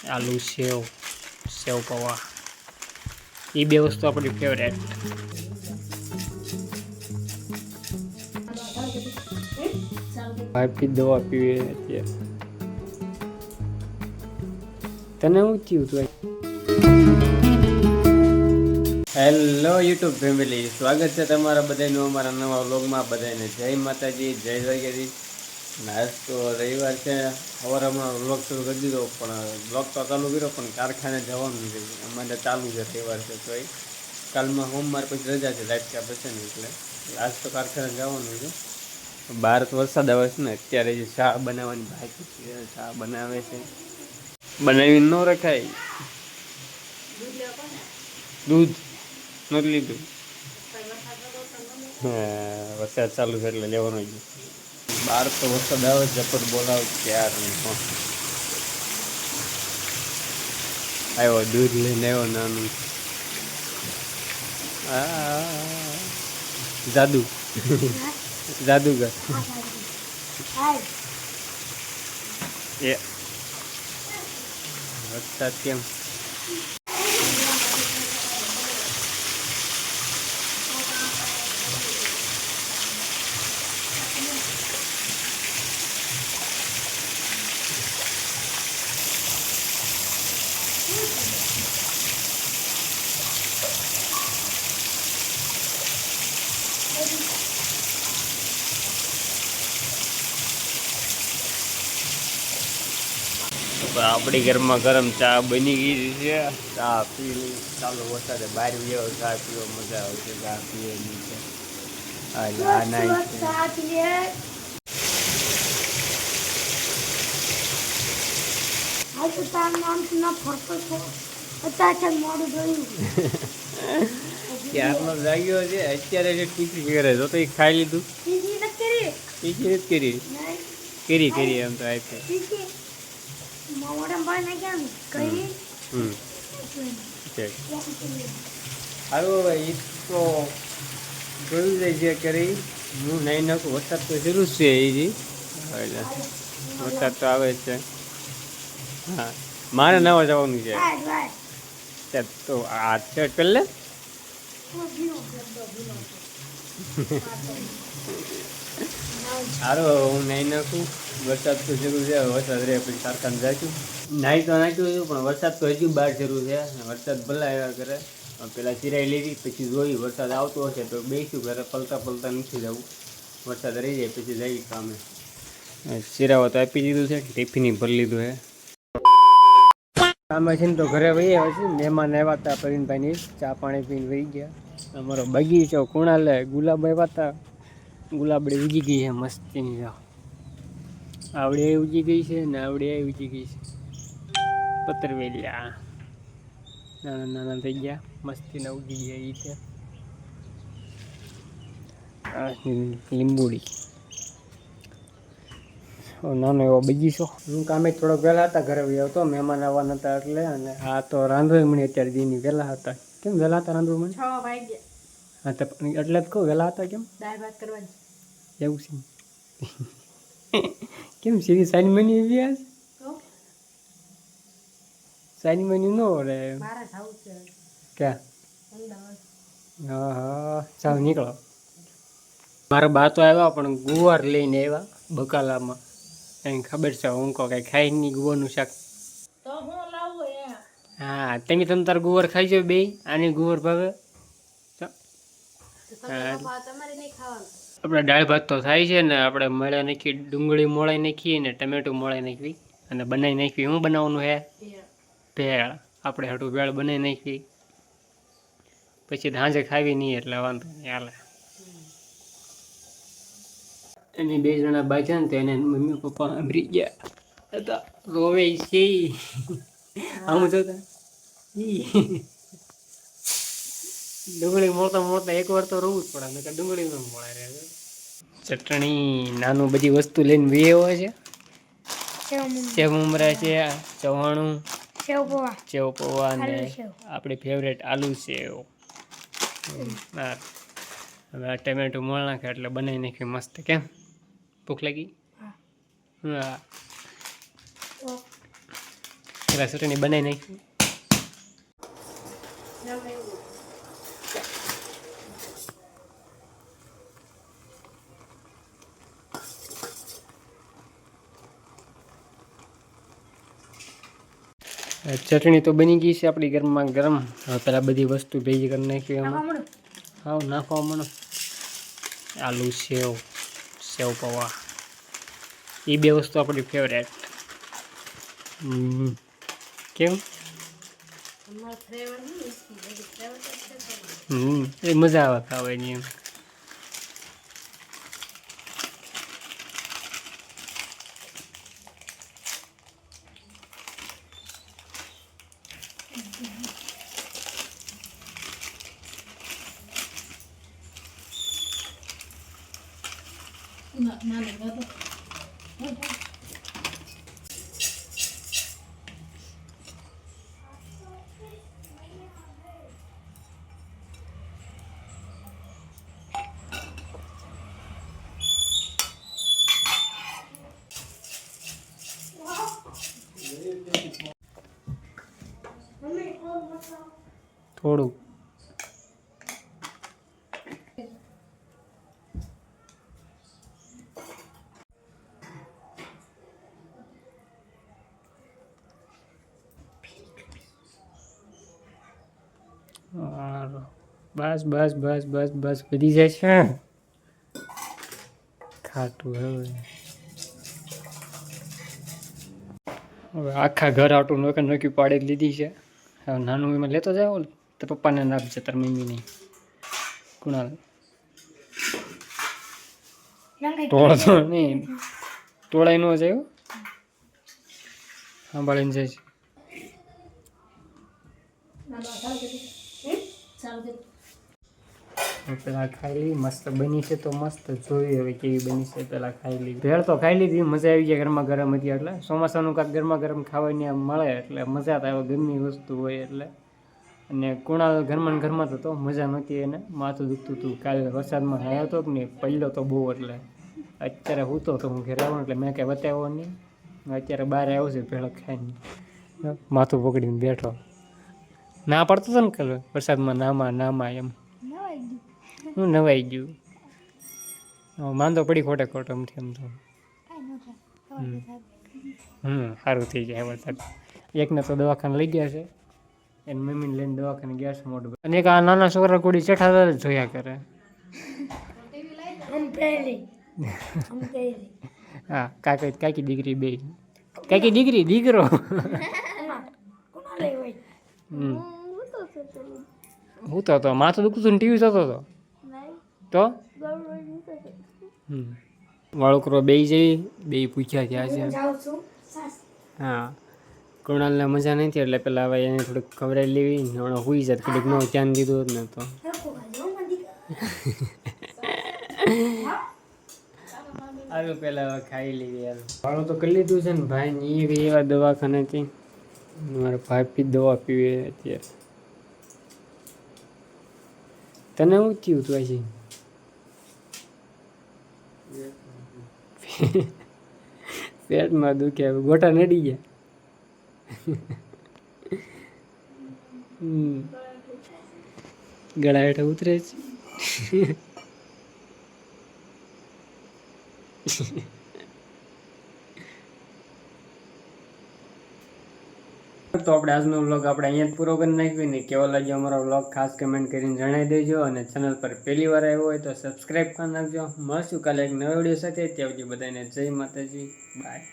આલુ સેવ સેવ પૌવા એ બે વસ્તુ આપણી ફેવરેટ. ભાઈ દવા પીવે અત્યારે. તને શું થયું તું? હેલો યુટ્યુબ ફેમિલી, સ્વાગત છે તમારા બધાનું અમારા નવા વ્લોગમાં. બધાને જય માતાજી, જય દ્વારકાધીશ. આજ તો રવિવાર છે, સવારમાં વ્લોગ શરૂ કરી દીધો, પણ વ્લોગ તો ચાલુ કર્યો પણ કારખાને જવાનું નથી. અમારે ચાલુ છે, રવિવાર છે તો કાલમાં સોમવાર પછી રજા છે, લાઈટ પછી ને એટલે આજ તો કારખાને જવાનું છે. બહાર તો વરસાદ આવે છે ને, અત્યારે જે ચા બનાવવાની બાકી છે, ચા બનાવે છે. બનાવી ન રખાય, દૂધ નથી લીધું. હા, વરસાદ ચાલુ છે એટલે લેવાનું જ. બહાર તો વરસાદ આવે જપટ બોલાવ ત્યાર નહીં. આવ્યો દૂધ લઈને આવ્યો નાનું. જાદુ જાદુગર એ વરસાદ કેમ? આપણી ઘરમાં ગરમ ચા બની ગઈ છે. ચા પી લઈ, ચાલો વરસાદે બહાર ગયો, ચા પીવો મજા આવશે. ચા પીવાની છે. ક્યારનો જાગ્યો છે, અત્યારે જે ટીકી કરે તો એ ખાઈ લીધું. ટીકી નથી કરી એમ તો આપી. સારું હવે એ તો જોયું જાય છે. કરી હું નહીં નાખું. વરસાદ તો જરૂર છે એ વરસાદ તો આવે છે. હા, મારે નવા જવાનું છે તો આ સેટ કરી લે. સારું હું નહીં નાખું. વરસાદ તો જરૂર છે. વરસાદ રહે પછી કારખાને જઈશું. નાહી તો નાખ્યું હતું પણ વરસાદ તો હજુ બહાર જરૂર છે. વરસાદ ભલે આવ્યા કરે. પેલા ચિરાઈ લીધી પછી જોયું વરસાદ આવતો હશે તો બેસીશું ઘરે. પલતા નથી જવું. વરસાદ રહી જાય પછી જઈ કામે. ચિરાવો તો આપી દીધું છે. ટિફિન ભરી લીધું છે. કામે છે ને તો ઘરે વહી આવે છે. મહેમાન આવ્યા હતા, પ્રવીણભાઈની ચા પાણી પીને વહી ગયા. અમારો બગીચો કુણાલે ગુલાબ આવ્યા હતા. ગુલાબડી ઉગી ગઈ છે મસ્તીની. આવડે ઉગી ગઈ છે ને આવડે ઉગી ગઈ છે. પતરવેલિયા નાના નાના થઈ ગયા, મસ્તીના ઉગી ગયા. એ છે લીંબુડી, નાનો એવો બગીચો. હું કામે થોડોક વહેલા હતા, ઘરે આવતો મહેમાન આવવાના હતા એટલે. અને આ તો રાંધવા મણી અત્યારે દીની વહેલા હતા. કેમ વહેલા હતા રાંધવા મણી? 6 વાગ્યા. હા તો એટલે જ કહું વહેલા હતા. કેમ? દાળ ભાત કરવાની એવું છે. કેમ સીધી સાઈન મની વ્યાસ સાઈન મની નો રે ક્યાં? હા હા, ચાલ નીકળો. મારા બા તો આવ્યા પણ ગુવાર લઈને આવ્યા બકાલામાં. એને ખબર છે હું કહું કઈ ખાઈ નહીં ગુવારનું શાક. તો હું લાવું? હા, તમે તાર ગુવાર ખાઈ જાવ બે. આની ગુવાર ભાવે. આપણે દાળ ભાત તો થાય છે ને. આપણે મળે નાખી, ડુંગળી મોળાઈ નાખીએ ને ટમેટું મોળાઈ નાખવી અને બનાવી નાખવી. શું બનાવવાનું હે? ભેળ. આપણે હાટું ભેળ બનાવી નાખવી પછી સાંજે ખાવી નહીં એટલે વાંધો નહીં હાલે. એની 2 જણા બાજ્યા ને તો એને મમ્મી પપ્પા સાંભળી ગયા. રોવે છે આમ જોતા. ડુંગળી મોળતા મોળતા એક વાર તો રોવું જ પડે. ડુંગળી ન મળે રહે. ચટણી નાનું બધી વસ્તુ લઈને વે હોય છે. સેવ મમરા છે, ચવાણું, સેવ પૌવા અને આપણી ફેવરેટ આલુ સેવ. હા, હવે આ ટમેટું મોળ નાખે એટલે બનાવી નાખી મસ્ત. કેમ ભૂખ લાગી? હા, પેલા ચટણી બનાવી નાખી. ચટણી તો બની ગઈ છે આપણી ગરમમાં ગરમ. હવે પેલા બધી વસ્તુ ભેગી કરી નાખી એમાં. હા નાખવા મને આલુ સેવ પૌવા એ બે વસ્તુ આપણી ફેવરેટ. કેમ એ મજા આવે ખાવાની એમ. થોડું બસ બસ બસ બસ બસ વધી જાય છે ખાટું. હવે આખા ઘર આટું નોકી પાડી લીધી છે. હવે નાનું એમાં લેતો જાવ તો પપ્પાને નાખશે તાર મમ્મી નહીં. કુણાલ તોડતો નહીં, તોડાઈ ન જાય સાંભળીને જાય છે. પેલા ખાઈ લીધી મસ્ત બની છે તો મસ્ત જોઈ હવે કેવી બની છે. પેલા ખાઈ લીધી ભેળ તો ખાઈ લીધી, મજા આવી જાય. ગરમા ગરમ હતી એટલે ચોમાસાનું કાંક ગરમા ગરમ ખાવાની મળે એટલે મજા તો આવે, ગરમી વસ્તુ હોય એટલે. અને કુણાલ ઘરમાં તો મજા નહોતી, એને માથું દુખતું હતું. કાલે વરસાદમાં આવ્યો હતો કે નહીં, પડ્યો તો બહુ. એટલે અત્યારે હું તો હું ઘરે આવું એટલે મેં કાંઈ બતાવ્યો નહીં. અત્યારે બહાર આવ્યો છે ભેળ ખાઈને, માથું પકડીને બેઠો. ના પડતો હતો ને કાલે વરસાદમાં નામાં એમ હું નવાઈ ગયું. માંદો પડી ખોટે ખોટો એમથી એમ તો. સારું થઈ જાય વરસાદ. એકને તો દવાખાને લઈ ગયા છે, એની મમ્મીને લઈને દવાખાને ગયા છે મોટું. અને એક આ નાના છોકરા કોડી ચેઠા જ જોયા કરે. હા કાકી દીકરી બે. કાકી દીકરી દીકરો. હું તો માથું દુખતું હતું ને ટીવી જોતો હતો તો વાળુકરો બે જઈ બે પૂછ્યા થયા છે. હા કુણાલને મજા નથી એટલે પેલા હવે એને થોડીક ખવડાવી લેવી. હમણાં હુઈ જાય થોડીક ન ધ્યાન દીધું જ ને તો. હાલો પેલા હવે ખાઈ લેવી યાર. વાળું તો કરી લીધું છે ને ભાઈ ને એ એવા દવાખાનેથી. મારા ભાઈ દવા પીવે અત્યારે. તને શું થયું તું આજે? પેટમાં દુખે, ગોટા નડી ગયા. ગળા હેઠા ઉતરે છે. તો આપણે આજનો વ્લોગ આપણે અહીંયા જ પૂરો કરી નાખ્યો ને. કેવો લાગ્યો અમારો વ્લોગ ખાસ કમેન્ટ કરીને જણાવી દેજો. અને ચેનલ પર પહેલી વાર આવ્યો હોય તો સબસ્ક્રાઈબ કરી નાખજો. મળશું કાલે એક નવા વિડીયો સાથે. ત્યાં સુધી બધાને જય માતાજી, બાય.